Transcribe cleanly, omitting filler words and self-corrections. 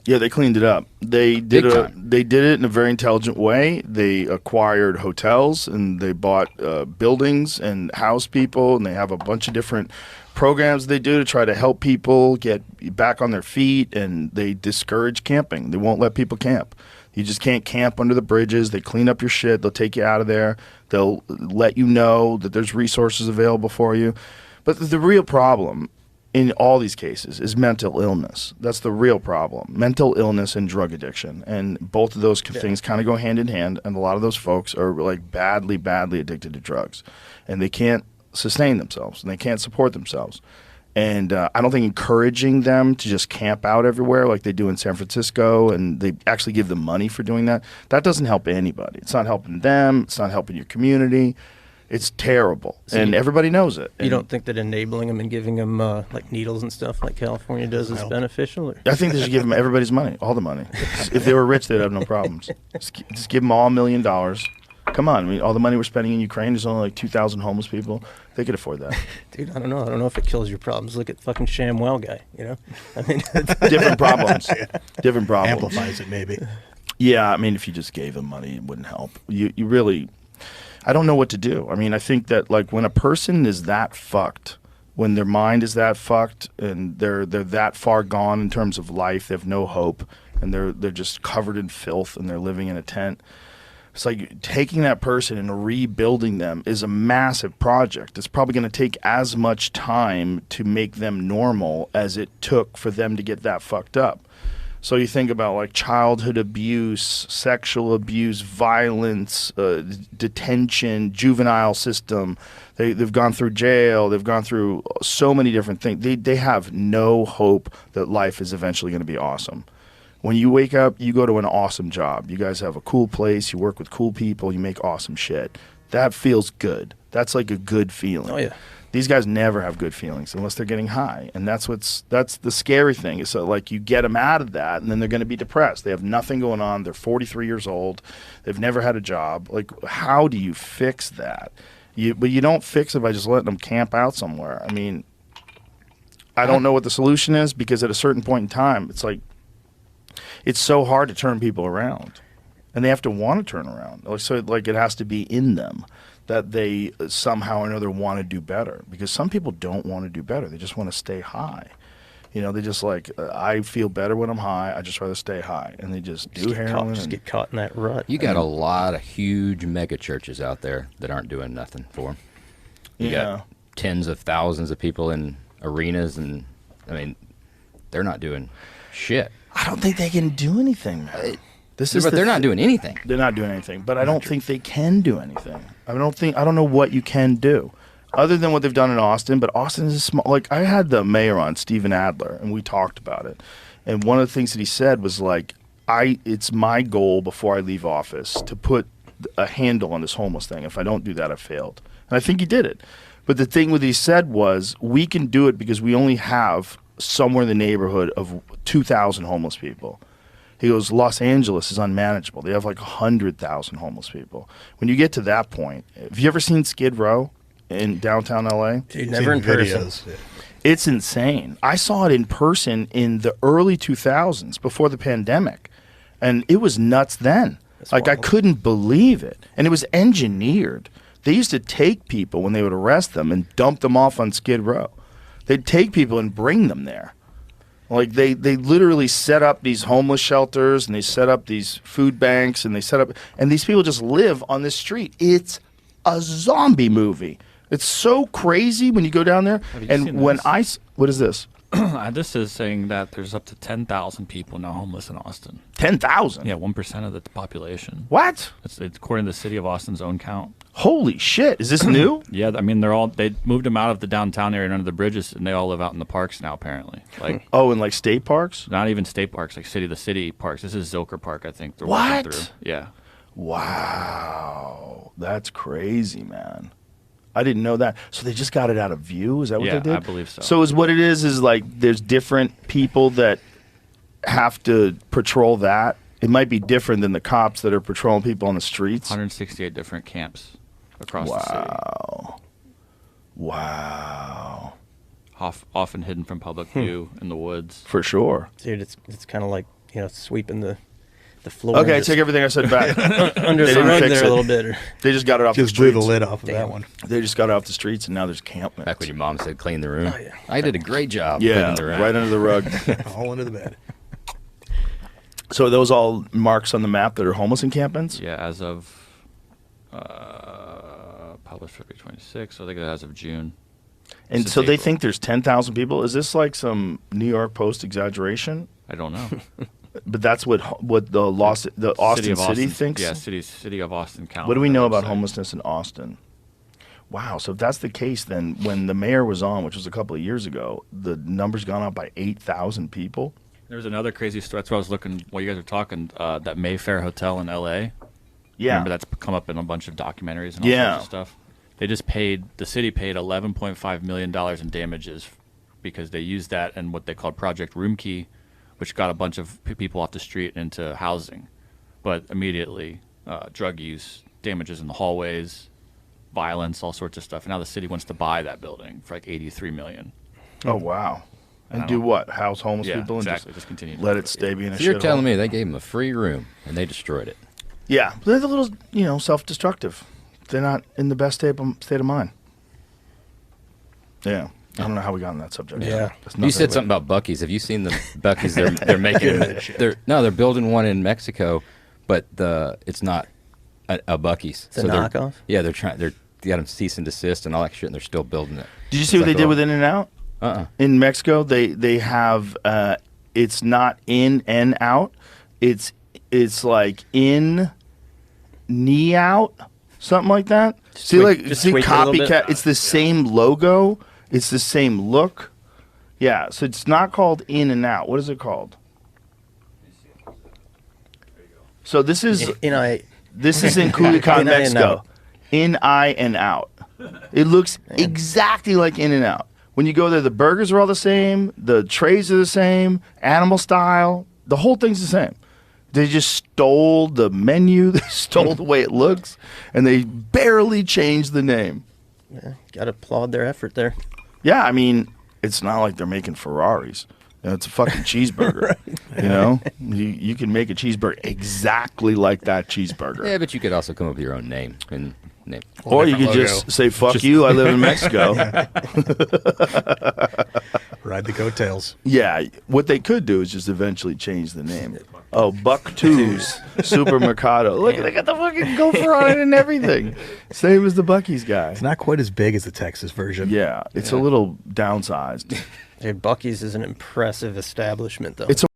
Yeah, they cleaned it up. They did Big time. they did it in a very intelligent way. They acquired hotels and they bought buildings and housed people, and they have a bunch of different programs they do to try to help people get back on their feet. And they discourage camping. They won't let people camp. You just can't camp under the bridges. They clean up your shit. They'll take you out of there. They'll let you know that there's resources available for you. But the real problem in all these cases is mental illness. That's the real problem. Mental illness and drug addiction. And both of those things kind of go hand in hand. And a lot of those folks are like badly, badly addicted to drugs. And they can't sustain themselves and they can't support themselves. And I don't think encouraging them to just camp out everywhere like they do in San Francisco, and they actually give them money for doing that, that doesn't help anybody. It's not helping them. It's not helping your community. It's terrible, and everybody knows it. You don't think that enabling them and giving them like needles and stuff like California does is beneficial? Or? I think they should give them everybody's money, all the money. If they were rich, they'd have no problems. Just give them all $1 million. Come on, I mean, all the money we're spending in Ukraine, there's only like 2,000 homeless people. They could afford that. Dude, I don't know. I don't know if it kills your problems. Look at fucking ShamWow guy, you know? I mean, different problems. Different problems. Amplifies it, maybe. Yeah, I mean, if you just gave them money, it wouldn't help. You really... I don't know what to do. I mean, I think that like when a person is that fucked, when their mind is that fucked, and they're that far gone in terms of life, they have no hope, and they're just covered in filth, and they're living in a tent. It's like taking that person and rebuilding them is a massive project. It's probably going to take as much time to make them normal as it took for them to get that fucked up. So you think about like childhood abuse, sexual abuse, violence, detention, juvenile system. They've gone through jail. They've gone through so many different things. They have no hope that life is eventually going to be awesome. When you wake up, you go to an awesome job. You guys have a cool place. You work with cool people. You make awesome shit. That feels good. That's like a good feeling. Oh, yeah. These guys never have good feelings unless they're getting high, and that's the scary thing. Is so like you get them out of that, and then they're going to be depressed. They have nothing going on. They're 43 years old. They've never had a job. Like, how do you fix that? But you don't fix it by just letting them camp out somewhere. I mean, I don't know what the solution is, because at a certain point in time, it's like it's so hard to turn people around, and they have to want to turn around. So like it has to be in them that they somehow or another want to do better, because some people don't want to do better. They just want to stay high. You know, they just like, I feel better when I'm high. I just rather stay high. And they just do heroin. Just get caught in that rut. You got a lot of huge mega churches out there that aren't doing nothing for them. You got tens of thousands of people in arenas, and I mean, they're not doing shit. I don't think they can do anything, man. But they're not doing anything. They're not doing anything. But I don't think they can do anything. I don't know what you can do other than what they've done in Austin. But Austin is a small. Like, I had the mayor on, Stephen Adler, and we talked about it. And one of the things that he said was like, it's my goal before I leave office to put a handle on this homeless thing. If I don't do that, I've failed. And I think he did it. But the thing what he said was, we can do it because we only have somewhere in the neighborhood of 2,000 homeless people. He goes, Los Angeles is unmanageable. They have like 100,000 homeless people. When you get to that point, have you ever seen Skid Row in downtown LA? Dude, never in person. Yeah. It's insane. I saw it in person in the early 2000s before the pandemic, and it was nuts then. That's like, wild. I couldn't believe it. And it was engineered. They used to take people when they would arrest them and dump them off on Skid Row. They'd take people and bring them there. Like, they literally set up these homeless shelters, and they set up these food banks, and and these people just live on this street. It's a zombie movie. It's so crazy when you go down there. Have you And seen when this? what is this? This is saying that there's up to 10,000 people now homeless in Austin. 10,000? Yeah, 1% of the population. What? It's according to the city of Austin's own count. Holy shit. Is this new? Yeah, I mean, they moved them out of the downtown area and under the bridges, and they all live out in the parks now, apparently. Like, Oh, in like state parks? not even state parks, like the city parks. This is Zilker Park, I think. They're What? walking through. Yeah. Wow. That's crazy, man. I didn't know that. So they just got it out of view? Is that what Yeah, they did? I believe so. So is what it is like there's different people that have to patrol that? It might be different than the cops that are patrolling people on the streets. 168 different camps across the city. Wow. Wow. Often hidden from public view in the woods. For sure. Dude, it's kind of like sweeping the floor. Okay, just take everything I said back. under They the didn't rug fix there it. a little bit. Or, They just got it off Just the blew streets. the lid off of Damn. that one. They just got it off the streets, and now there's campments. Back when your mom said clean the room. Oh, yeah. I did a great job. Yeah, cleaning the room. right under the rug. All under the bed. So are those all marks on the map that are homeless encampments? Yeah, as of published February 26th, so I think as of June. And This so is they April. think there's 10,000 people. Is this like some New York Post exaggeration? I don't know. But that's what the Austin of City thinks. Yeah, city of Austin County. What do we know about website. homelessness in Austin? Wow. So if that's the case, then when the mayor was on, which was a couple of years ago, the number's gone up by 8,000 people. There's another crazy story. That's what I was looking while you guys were talking. That Mayfair Hotel in L.A. Yeah. Remember that's come up in a bunch of documentaries and all Yeah. sorts of stuff. The city paid $11.5 million in damages because they used that in what they called Project Roomkey, which got a bunch of people off the street into housing. But immediately, drug use, damages in the hallways, violence, all sorts of stuff. And now the city wants to buy that building for like $83 million. Oh, wow. And I do don't know. what? House homeless Yeah, people and exactly. Just continue to let do it it. stay being a So you're shithole? telling me they gave them a free room and they destroyed it? Yeah. They're a little, self-destructive. They're not in the best state of mind. Yeah. I don't know how we got on that subject. Yeah. That's You nothing said but- something about Buc-ee's. Have you seen the Buc-ee's? They're making. They're building one in Mexico, but it's not a Buc-ee's. It's a they're- knockoff? Yeah, they got them cease and desist and all that shit, and they're still building it. Did you see what they did with In-N-Out? In Mexico, they have it's not in and out. It's like in knee out, something like that. See tweak it a little bit? copycat. It's the same logo. It's the same look. Yeah, so it's not called In and Out. What is it called? So this is this is in Culiacan, In, I, and Mexico. out. In, I, and out. It looks exactly like In and Out. When you go there, the burgers are all the same. The trays are the same. Animal style. The whole thing's the same. They just stole the menu. They stole the way it looks. And they barely changed the name. Got to applaud their effort there. Yeah, I mean, it's not like they're making Ferraris. It's a fucking cheeseburger. You can make a cheeseburger exactly like that cheeseburger. Yeah, but you could also come up with your own name and name. Or you could Different just logo. say, fuck you, I live in Mexico. Ride the coattails. Yeah, what they could do is just eventually change the name. Oh, Buck Two's Supermercado. Look, they got the fucking gopher on it and everything. Same as the Buc-ee's guy. It's not quite as big as the Texas version. Yeah, it's a little downsized. Dude, Buc-ee's is an impressive establishment, though. It's a